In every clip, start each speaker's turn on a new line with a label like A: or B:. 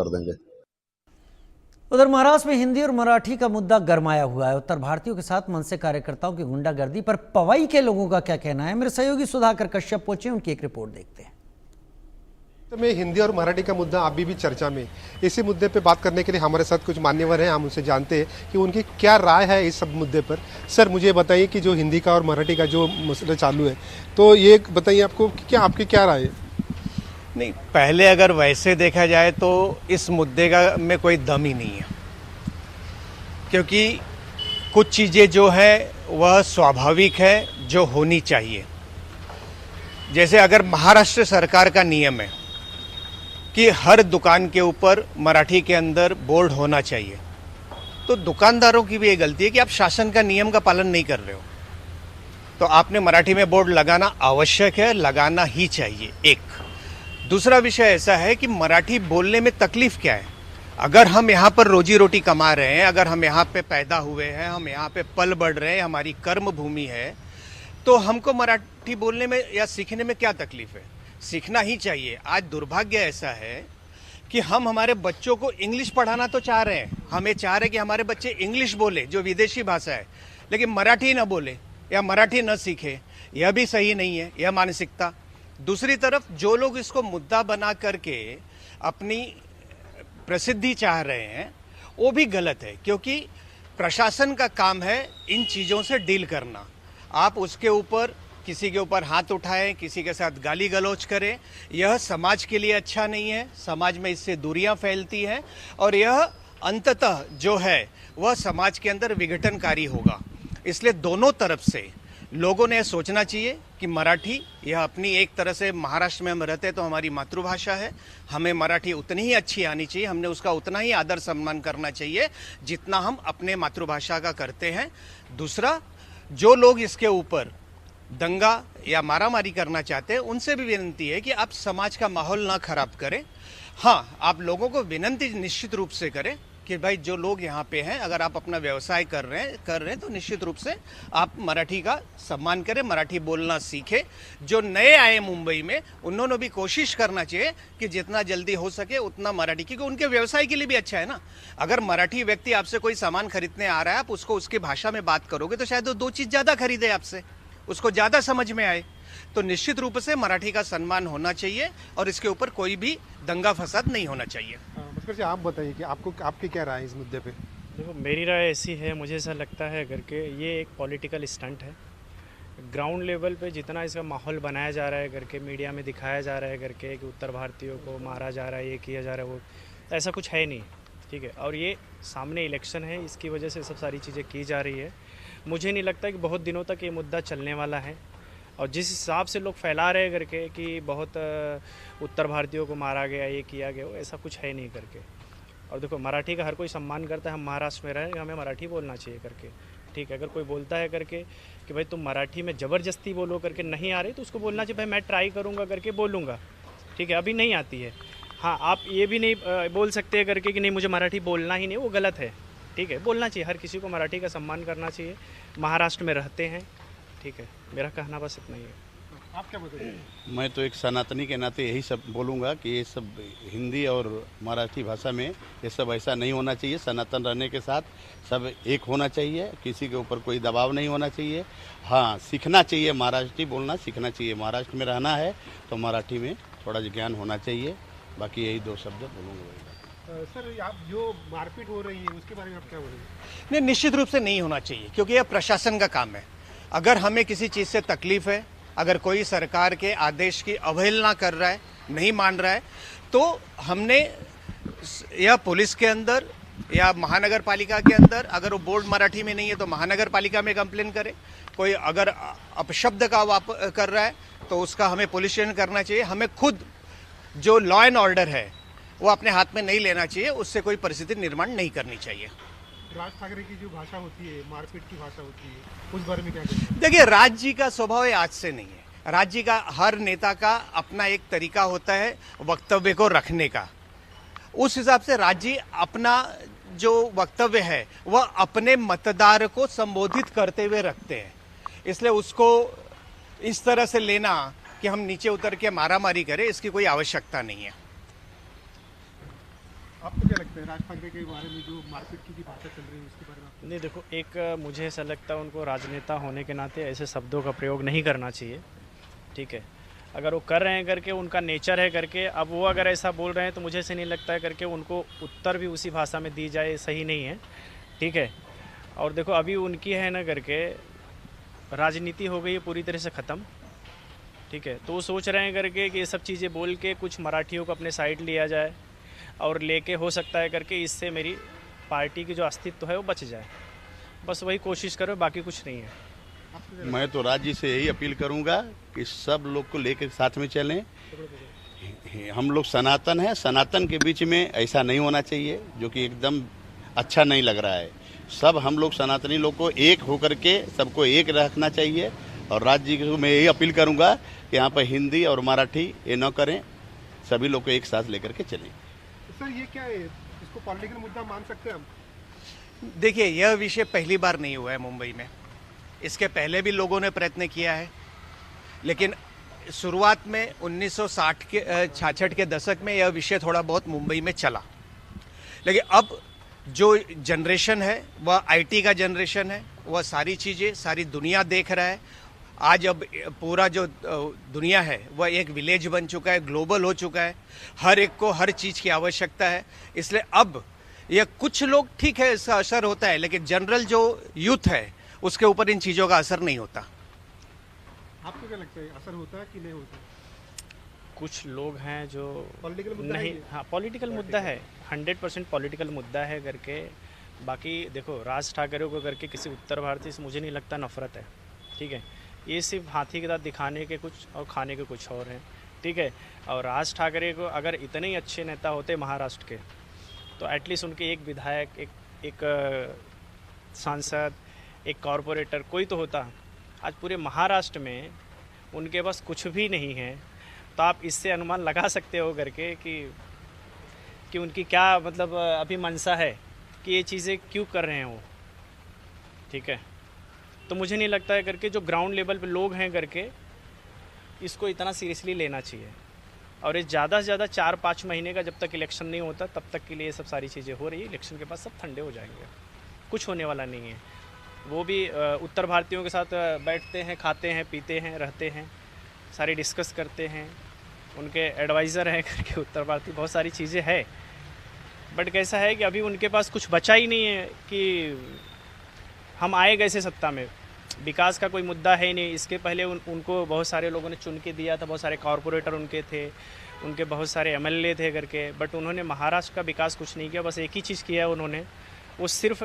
A: कर देंगे।
B: उधर महाराष्ट्र में हिंदी और मराठी का मुद्दा गरमाया हुआ है। उत्तर भारतीयों के साथ मनसे कार्यकर्ताओं की गुंडागर्दी पर पवई के लोगों का क्या कहना है, मेरे सहयोगी सुधाकर कश्यप पहुंचे, उनकी एक रिपोर्ट देखते हैं।
C: तो में हिंदी और मराठी का मुद्दा अभी भी चर्चा में। इसी मुद्दे पे बात करने के लिए हमारे साथ कुछ मान्यवर हैं, हम उनसे जानते हैं कि उनकी क्या राय है इस सब मुद्दे पर। सर मुझे बताइए कि जो हिंदी का और मराठी का जो मसला चालू है, तो ये बताइए आपको कि क्या आपकी क्या राय है?
D: नहीं, पहले अगर वैसे देखा जाए तो इस मुद्दे का में कोई दम ही नहीं है, क्योंकि कुछ चीज़ें जो है वह स्वाभाविक है, जो होनी चाहिए। जैसे अगर महाराष्ट्र सरकार का नियम है कि हर दुकान के ऊपर मराठी के अंदर बोर्ड होना चाहिए, तो दुकानदारों की भी ये गलती है कि आप शासन का नियम का पालन नहीं कर रहे हो। तो आपने मराठी में बोर्ड लगाना आवश्यक है, लगाना ही चाहिए। एक दूसरा विषय ऐसा है कि मराठी बोलने में तकलीफ क्या है। अगर हम यहाँ पर रोजी रोटी कमा रहे हैं, अगर हम यहाँ पे पैदा हुए हैं, हम यहाँ पे पल बढ़ रहे हैं, हमारी कर्म भूमि है, तो हमको मराठी बोलने में या सीखने में क्या तकलीफ है? सीखना ही चाहिए। आज दुर्भाग्य ऐसा है कि हम हमारे बच्चों को इंग्लिश पढ़ाना तो चाह रहे हैं, हम ये चाह रहे हैं कि हमारे बच्चे इंग्लिश बोले जो विदेशी भाषा है, लेकिन मराठी न बोले या मराठी न सीखे। यह भी सही नहीं है, यह मानसिकता। दूसरी तरफ जो लोग इसको मुद्दा बना करके अपनी प्रसिद्धि चाह रहे हैं, वो भी गलत है, क्योंकि प्रशासन का काम है इन चीज़ों से डील करना। आप उसके ऊपर किसी के ऊपर हाथ उठाएं, किसी के साथ गाली गलौज करें, यह समाज के लिए अच्छा नहीं है। समाज में इससे दूरियां फैलती हैं और यह अंततः जो है वह समाज के अंदर विघटनकारी होगा। इसलिए दोनों तरफ से लोगों ने सोचना चाहिए कि मराठी यह अपनी एक तरह से, महाराष्ट्र में हम रहते तो हमारी मातृभाषा है, हमें मराठी उतनी ही अच्छी आनी चाहिए, हमने उसका उतना ही आदर सम्मान करना चाहिए जितना हम अपने मातृभाषा का करते हैं। दूसरा, जो लोग इसके ऊपर दंगा या मारामारी करना चाहते हैं, उनसे भी विनती है कि आप समाज का माहौल ना खराब करें। हाँ, आप लोगों को विनती निश्चित रूप से करें कि भाई जो लोग यहाँ पे हैं, अगर आप अपना व्यवसाय कर रहे हैं तो निश्चित रूप से आप मराठी का सम्मान करें, मराठी बोलना सीखें। जो नए आए मुंबई में, उन्होंने भी कोशिश करना चाहिए कि जितना जल्दी हो सके उतना मराठी, क्योंकि उनके व्यवसाय के लिए भी अच्छा है ना। अगर मराठी व्यक्ति आपसे कोई सामान खरीदने आ रहा है, आप उसको उसकी भाषा में बात करोगे तो शायद वो दो चीज़ ज़्यादा खरीदे आपसे, उसको ज़्यादा समझ में आए। तो निश्चित रूप से मराठी का सम्मान होना चाहिए और इसके ऊपर कोई भी दंगा फसाद नहीं होना चाहिए।
C: आप बताइए कि आपको आपकी क्या राय है इस मुद्दे पे?
E: देखो, मेरी राय ऐसी है, मुझे ऐसा लगता है करके ये एक पॉलिटिकल स्टंट है। ग्राउंड लेवल पे जितना इसका माहौल बनाया जा रहा है करके, मीडिया में दिखाया जा रहा है करके कि उत्तर भारतीयों को मारा जा रहा है, ये किया जा रहा है, वो ऐसा कुछ है नहीं, ठीक है। और ये सामने इलेक्शन है, इसकी वजह से सब सारी चीज़ें की जा रही है। मुझे नहीं लगता कि बहुत दिनों तक ये मुद्दा चलने वाला है। और जिस हिसाब से लोग फैला रहे करके कि बहुत उत्तर भारतीयों को मारा गया, ये किया गया, वो ऐसा कुछ है नहीं करके। और देखो, मराठी का हर कोई सम्मान करता है, हम महाराष्ट्र में रहें, हमें मराठी बोलना चाहिए करके, ठीक है। अगर कोई बोलता है करके कि भाई तुम मराठी में ज़बरदस्ती बोलो करके, नहीं आ रही तो उसको बोलना चाहिए भाई मैं ट्राई करूँगा करके बोलूँगा, ठीक है। अभी नहीं आती है, हाँ, आप ये भी नहीं बोल सकते करके कि नहीं मुझे मराठी बोलना ही नहीं, वो गलत है, ठीक है। बोलना चाहिए, हर किसी को मराठी का सम्मान करना चाहिए। महाराष्ट्र में रहते हैं, ठीक है। मेरा कहना बस इतना ही है।
C: आप क्या बताइए?
F: मैं तो एक सनातनी के नाते यही सब बोलूँगा कि ये सब हिंदी और मराठी भाषा में ये सब ऐसा नहीं होना चाहिए। सनातन रहने के साथ सब एक होना चाहिए, किसी के ऊपर कोई दबाव नहीं होना चाहिए। हाँ, सीखना चाहिए, मराठी बोलना सीखना चाहिए। महाराष्ट्र में रहना है तो मराठी में थोड़ा ज्ञान होना चाहिए। बाकी यही दो शब्द बोलूँगा।
C: सर, आप जो मारपीट हो रही है उसके बारे में आप क्या बोलेंगे?
D: नहीं, निश्चित रूप से नहीं होना चाहिए, क्योंकि यह प्रशासन का काम है। अगर हमें किसी चीज़ से तकलीफ है, अगर कोई सरकार के आदेश की अवहेलना कर रहा है, नहीं मान रहा है, तो हमने या पुलिस के अंदर या महानगर पालिका के अंदर, अगर वो बोर्ड मराठी में नहीं है तो महानगर पालिका में कंप्लेन करें। कोई अगर अपशब्द का कर रहा है तो उसका हमें पुलिस स्टेशन करना चाहिए। हमें खुद जो लॉ एंड ऑर्डर है वो अपने हाथ में नहीं लेना चाहिए, उससे कोई परिस्थिति निर्माण नहीं करनी चाहिए।
C: राज ठाकरे की जो भाषा होती है, मारपीट की भाषा होती है, उस बारे में क्या कहते हैं?
D: देखिए, राज जी का स्वभाव ये आज से नहीं है। राज जी का, हर नेता का अपना एक तरीका होता है वक्तव्य को रखने का। उस हिसाब से राज जी अपना जो वक्तव्य है वह अपने मतदार को संबोधित करते हुए रखते हैं, इसलिए उसको इस तरह से लेना कि हम नीचे उतर के मारामारी करें, इसकी कोई आवश्यकता नहीं है।
C: लगता है राज ठाकरे के बारे में जो मारपीट की भाषा चल रही है उसके बारे में?
E: नहीं देखो, एक मुझे ऐसा लगता है उनको राजनेता होने के नाते ऐसे शब्दों का प्रयोग नहीं करना चाहिए, ठीक है। अगर वो कर रहे हैं करके, उनका नेचर है करके, अब वो अगर ऐसा बोल रहे हैं तो मुझे ऐसे नहीं लगता है करके उनको उत्तर भी उसी भाषा में दी जाए, सही नहीं है, ठीक है। और देखो अभी उनकी है ना करके राजनीति हो गई है पूरी तरह से ख़त्म, ठीक है। तो वो सोच रहे हैं करके कि ये सब चीज़ें बोल के कुछ मराठियों को अपने साइड लिया जाए और लेके हो सकता है करके इससे मेरी पार्टी की जो अस्तित्व है वो बच जाए, बस वही कोशिश करो, बाकी कुछ नहीं है।
F: मैं तो राज्य से यही अपील करूंगा कि सब लोग को लेकर साथ में चलें। हम लोग सनातन हैं, सनातन के बीच में ऐसा नहीं होना चाहिए जो कि एकदम अच्छा नहीं लग रहा है। सब हम लोग सनातनी लोग को एक होकर के सबको एक रखना चाहिए। और राज्य को मैं यही अपील करूंगा कि यहाँ पर हिंदी और मराठी ये न करें, सभी लोग को एक साथ लेकर के चलें।
C: सर ये क्या है, इसको पॉलिटिकल मुद्दा मान सकते हैं हम?
D: देखिए, यह विषय पहली बार नहीं हुआ है मुंबई में, इसके पहले भी लोगों ने प्रयत्न किया है, लेकिन शुरुआत में 1966 के दशक में यह विषय थोड़ा बहुत मुंबई में चला। लेकिन अब जो जनरेशन है वह आईटी का जनरेशन है, वह सारी चीज़ें सारी दुनिया देख रहा है। आज अब पूरा जो दुनिया है वह एक विलेज बन चुका है, ग्लोबल हो चुका है, हर एक को हर चीज़ की आवश्यकता है। इसलिए अब यह कुछ लोग ठीक है इसका असर होता है, लेकिन जनरल जो यूथ है उसके ऊपर इन चीज़ों का असर नहीं होता।
C: आपको क्या लगता है, असर होता है कि नहीं होता?
E: कुछ लोग हैं जो
C: पॉलिटिकल मुद्दा है
E: नहीं,
C: ये?
E: हाँ पॉलिटिकल मुद्दा है, 100% पॉलिटिकल मुद्दा है करके। बाकी देखो, राज ठाकरे को करके किसी उत्तर भारतीय से मुझे नहीं लगता नफरत है, ठीक है। ये सिर्फ हाथी के दांत दिखाने के कुछ और खाने के कुछ और हैं, ठीक है। और राज ठाकरे को अगर इतने ही अच्छे नेता होते महाराष्ट्र के, तो एटलीस्ट उनके एक विधायक, एक सांसद, एक कॉरपोरेटर कोई तो होता। आज पूरे महाराष्ट्र में उनके पास कुछ भी नहीं है, तो आप इससे अनुमान लगा सकते हो करके कि उनकी क्या मतलब अभी मनसा है कि ये चीज़ें क्यों कर रहे हैं वो, ठीक है। तो मुझे नहीं लगता है करके जो ग्राउंड लेवल पे लोग हैं करके इसको इतना सीरियसली लेना चाहिए। और ये ज़्यादा से ज़्यादा 4-5 महीने का जब तक इलेक्शन नहीं होता तब तक के लिए ये सब सारी चीज़ें हो रही है। इलेक्शन के बाद सब ठंडे हो जाएंगे, कुछ होने वाला नहीं है। वो भी उत्तर भारतीयों के साथ बैठते हैं, खाते हैं, पीते हैं, रहते हैं, सारी डिस्कस करते हैं, उनके एडवाइज़र हैं करके उत्तर भारतीय, बहुत सारी चीज़ें हैं। बट कैसा है कि अभी उनके पास कुछ बचा ही नहीं है कि हम आए कैसे सत्ता में, विकास का कोई मुद्दा है ही नहीं। इसके पहले उनको बहुत सारे लोगों ने चुन के दिया था, बहुत सारे कॉरपोरेटर उनके थे, उनके बहुत सारे एमएलए थे करके, बट उन्होंने महाराष्ट्र का विकास कुछ नहीं किया। बस एक ही चीज़ किया है उन्होंने, वो सिर्फ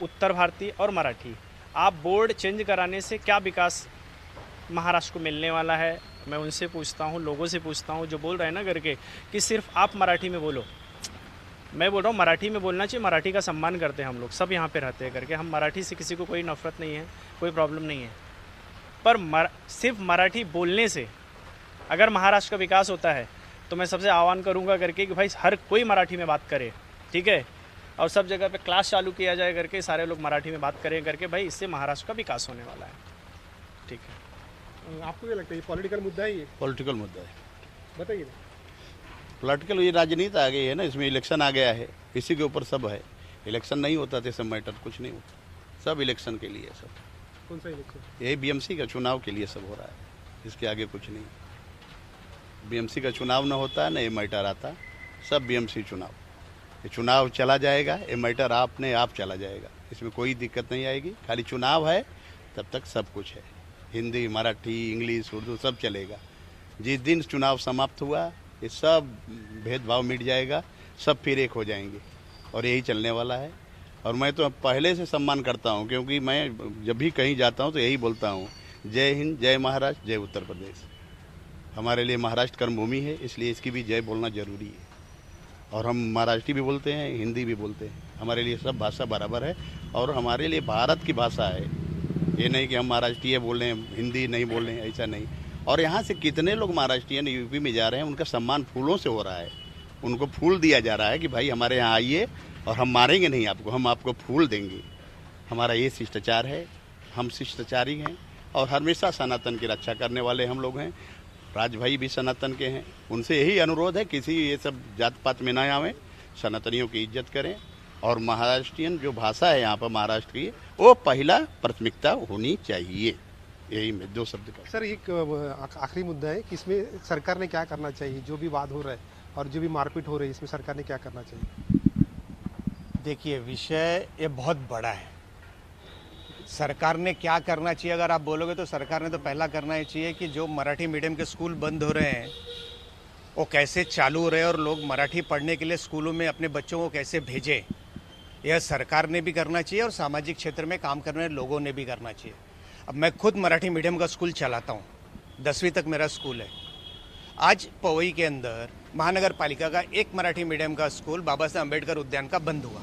E: उत्तर भारतीय और मराठी। आप बोर्ड चेंज कराने से क्या विकास महाराष्ट्र को मिलने वाला है? मैं उनसे पूछता हूँ, लोगों से पूछता हूँ जो बोल रहे हैं ना करके कि सिर्फ आप मराठी में बोलो। मैं बोल रहा हूँ मराठी में बोलना चाहिए, मराठी का सम्मान करते हैं हम लोग, सब यहाँ पे रहते हैं करके। हम मराठी से किसी को कोई नफरत नहीं है, कोई प्रॉब्लम नहीं है। पर सिर्फ मराठी बोलने से अगर महाराष्ट्र का विकास होता है तो मैं सबसे आह्वान करूँगा करके कि भाई हर कोई मराठी में बात करे, ठीक है। और सब जगह पे क्लास चालू किया जाए करके, सारे लोग मराठी में बात करें करके, भाई इससे महाराष्ट्र का विकास होने वाला है, ठीक है।
C: आपको क्या लगता है, ये पॉलिटिकल मुद्दा है ये?
F: पॉलिटिकल मुद्दा है,
C: बताइए।
F: पॉलिटिकल ये राजनीति आ गई है ना, इसमें इलेक्शन आ गया है, इसी के ऊपर सब है। इलेक्शन नहीं होता तो सब मैटर कुछ नहीं होता, सब इलेक्शन के लिए सब।
C: कौन सा इलेक्शन?
F: यही बीएमसी का चुनाव के लिए सब हो रहा है, इसके आगे कुछ नहीं। बीएमसी का चुनाव ना होता ना ये मैटर आता, सब बीएमसी चुनाव। ये चुनाव चला जाएगा, ये मैटर आपने आप चला जाएगा, इसमें कोई दिक्कत नहीं आएगी। खाली चुनाव है तब तक सब कुछ है, हिंदी, मराठी, इंग्लिश, उर्दू सब चलेगा। जिस दिन चुनाव समाप्त हुआ ये सब भेदभाव मिट जाएगा, सब फिर एक हो जाएंगे, और यही चलने वाला है। और मैं तो पहले से सम्मान करता हूँ, क्योंकि मैं जब भी कहीं जाता हूँ तो यही बोलता हूँ, जय हिंद, जय महाराष्ट्र, जय उत्तर प्रदेश। हमारे लिए महाराष्ट्र कर्मभूमि है, इसलिए इसकी भी जय बोलना जरूरी है। और हम महाराष्ट्री भी बोलते हैं, हिंदी भी बोलते हैं, हमारे लिए सब भाषा बराबर है। और हमारे लिए भारत की भाषा है, ये नहीं कि हम महाराष्ट्रीय बोल रहे हैं, हिंदी नहीं बोल रहे हैं, ऐसा नहीं। और यहाँ से कितने लोग महाराष्ट्रियन यूपी में जा रहे हैं, उनका सम्मान फूलों से हो रहा है, उनको फूल दिया जा रहा है कि भाई हमारे यहाँ आइए और हम मारेंगे नहीं आपको, हम आपको फूल देंगे। हमारा ये शिष्टाचार है, हम शिष्टाचारी हैं और हमेशा सनातन की रक्षा करने वाले हम लोग हैं। राज भाई भी सनातन के हैं, उनसे यही अनुरोध है किसी ये सब जात पात में ना आवें, सनातनियों की इज्जत करें और महाराष्ट्रियन जो भाषा है यहाँ पर महाराष्ट्र की, वो पहला प्राथमिकता होनी चाहिए। यही मैं 2 शब्द का।
C: सर एक आखिरी मुद्दा है कि इसमें सरकार ने क्या करना चाहिए, जो भी वाद हो रहा है और जो भी मारपीट हो रही है, इसमें सरकार ने क्या करना चाहिए?
D: देखिए, विषय ये बहुत बड़ा है। सरकार ने क्या करना चाहिए अगर आप बोलोगे तो सरकार ने तो पहला करना ही चाहिए कि जो मराठी मीडियम के स्कूल बंद हो रहे हैं वो कैसे चालू हो रहे हैं और लोग मराठी पढ़ने के लिए स्कूलों में अपने बच्चों को कैसे भेजें, यह सरकार ने भी करना चाहिए और सामाजिक क्षेत्र में काम करने वाले लोगों ने भी करना चाहिए। अब मैं खुद मराठी मीडियम का स्कूल चलाता हूँ, 10वीं तक मेरा स्कूल है। आज पवई के अंदर महानगर पालिका का एक मराठी मीडियम का स्कूल बाबा साहेब अम्बेडकर उद्यान का बंद हुआ।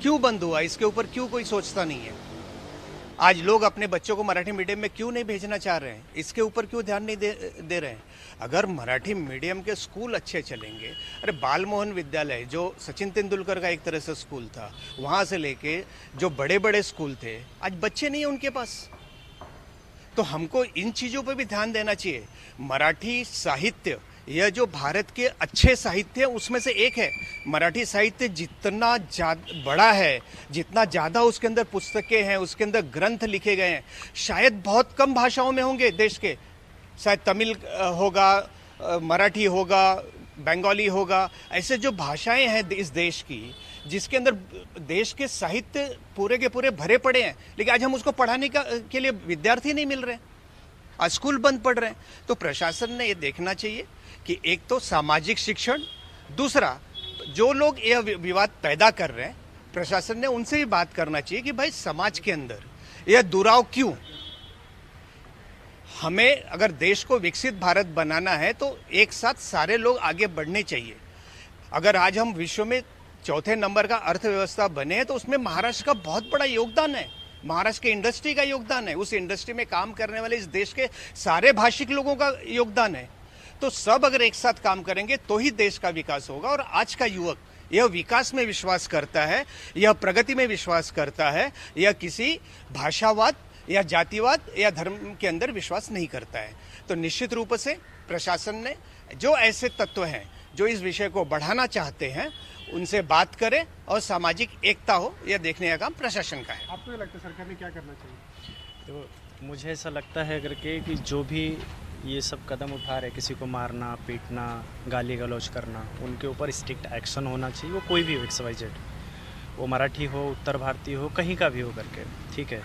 D: क्यों बंद हुआ, इसके ऊपर क्यों कोई सोचता नहीं है? आज लोग अपने बच्चों को मराठी मीडियम में क्यों नहीं भेजना चाह रहे हैं, इसके ऊपर क्यों ध्यान नहीं दे रहे हैं? अगर मराठी मीडियम के स्कूल अच्छे चलेंगे, अरे बालमोहन विद्यालय जो सचिन तेंदुलकर का एक तरह से स्कूल था, वहाँ से लेके जो बड़े बड़े स्कूल थे, आज बच्चे नहीं है उनके पास। तो हमको इन चीज़ों पर भी ध्यान देना चाहिए। मराठी साहित्य यह जो भारत के अच्छे साहित्य है उसमें से एक है। मराठी साहित्य जितना बड़ा है, जितना ज़्यादा उसके अंदर पुस्तकें हैं, उसके अंदर ग्रंथ लिखे गए हैं, शायद बहुत कम भाषाओं में होंगे देश के। शायद तमिल होगा, मराठी होगा, बंगाली होगा, ऐसे जो भाषाएं हैं इस देश की, जिसके अंदर देश के साहित्य पूरे के पूरे भरे पड़े हैं, लेकिन आज हम उसको पढ़ाने के लिए विद्यार्थी नहीं मिल रहे, आज स्कूल बंद पड़ रहे हैं। तो प्रशासन ने ये देखना चाहिए कि एक तो सामाजिक शिक्षण, दूसरा जो लोग यह विवाद पैदा कर रहे हैं, प्रशासन ने उनसे भी बात करना चाहिए कि भाई समाज के अंदर यह दुराव क्यों? हमें अगर देश को विकसित भारत बनाना है तो एक साथ सारे लोग आगे बढ़ने चाहिए। अगर आज हम विश्व में 4थे नंबर का अर्थव्यवस्था बने हैं तो उसमें महाराष्ट्र का बहुत बड़ा योगदान है, महाराष्ट्र के इंडस्ट्री का योगदान है, उस इंडस्ट्री में काम करने वाले इस देश के सारे भाषिक लोगों का योगदान है। तो सब अगर एक साथ काम करेंगे तो ही देश का विकास होगा। और आज का युवक यह विकास में विश्वास करता है, यह प्रगति में विश्वास करता है, यह किसी भाषावाद या जातिवाद या धर्म के अंदर विश्वास नहीं करता है। तो निश्चित रूप से प्रशासन ने जो ऐसे तत्व हैं जो इस विषय को बढ़ाना चाहते हैं उनसे बात करें और सामाजिक एकता हो, यह देखने का काम प्रशासन का है।
C: आपको क्या लगता है सरकार ने क्या करना चाहिए?
E: तो मुझे ऐसा लगता है करके कि जो भी ये सब कदम उठा रहे, किसी को मारना, पीटना, गाली गलौज करना, उनके ऊपर स्ट्रिक्ट एक्शन होना चाहिए। वो कोई भी हो, XYZ, वो मराठी हो, उत्तर भारतीय हो, कहीं का भी हो करके, ठीक है।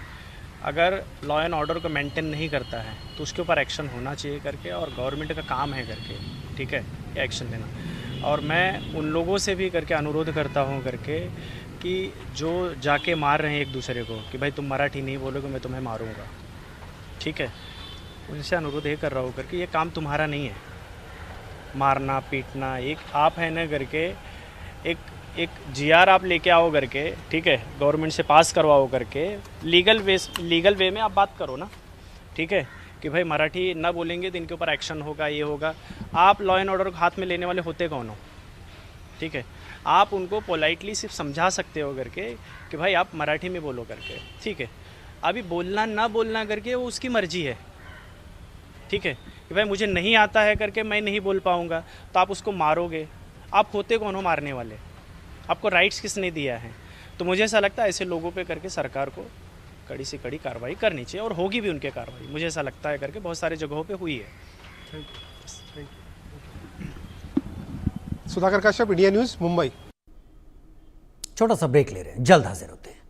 E: अगर लॉ एंड ऑर्डर को मेंटेन नहीं करता है तो उसके ऊपर एक्शन होना चाहिए करके, और गवर्नमेंट का काम है करके, ठीक है, ये एक्शन लेना। और मैं उन लोगों से भी करके अनुरोध करता हूँ करके कि जो जाके मार रहे हैं एक दूसरे को कि भाई तुम मराठी नहीं बोलोगे मैं तुम्हें मारूंगा, ठीक है, उनसे अनुरोध ये कर रहा हूँ करके ये काम तुम्हारा नहीं है, मारना पीटना। एक आप है ना करके एक GR आप लेके आओ करके, ठीक है, गवर्नमेंट से पास करवाओ करके, लीगल वे में आप बात करो ना, ठीक है, कि भाई मराठी ना बोलेंगे तो इनके ऊपर एक्शन होगा, ये होगा। आप लॉ एंड ऑर्डर को हाथ में लेने वाले होते कौन हो, ठीक है। आप उनको पोलाइटली सिर्फ समझा सकते हो करके कि भाई आप मराठी में बोलो करके, ठीक है। अभी बोलना ना बोलना करके वो उसकी मर्जी है, ठीक है, कि भाई मुझे नहीं आता है करके मैं नहीं बोल पाऊँगा, तो आप उसको मारोगे। आप होते कौन हो मारने वाले? आपको राइट्स किसने दिया है? तो मुझे ऐसा लगता है ऐसे लोगों पे करके सरकार को कड़ी से कड़ी कार्रवाई करनी चाहिए, और होगी भी उनके कार्रवाई, मुझे ऐसा लगता है करके बहुत सारी जगहों पे हुई है।
C: Thank you. Sudhakar Kashyap, India news, Mumbai.
B: छोटा सा ब्रेक ले रहे हैं, जल्द हाजिर होते हैं।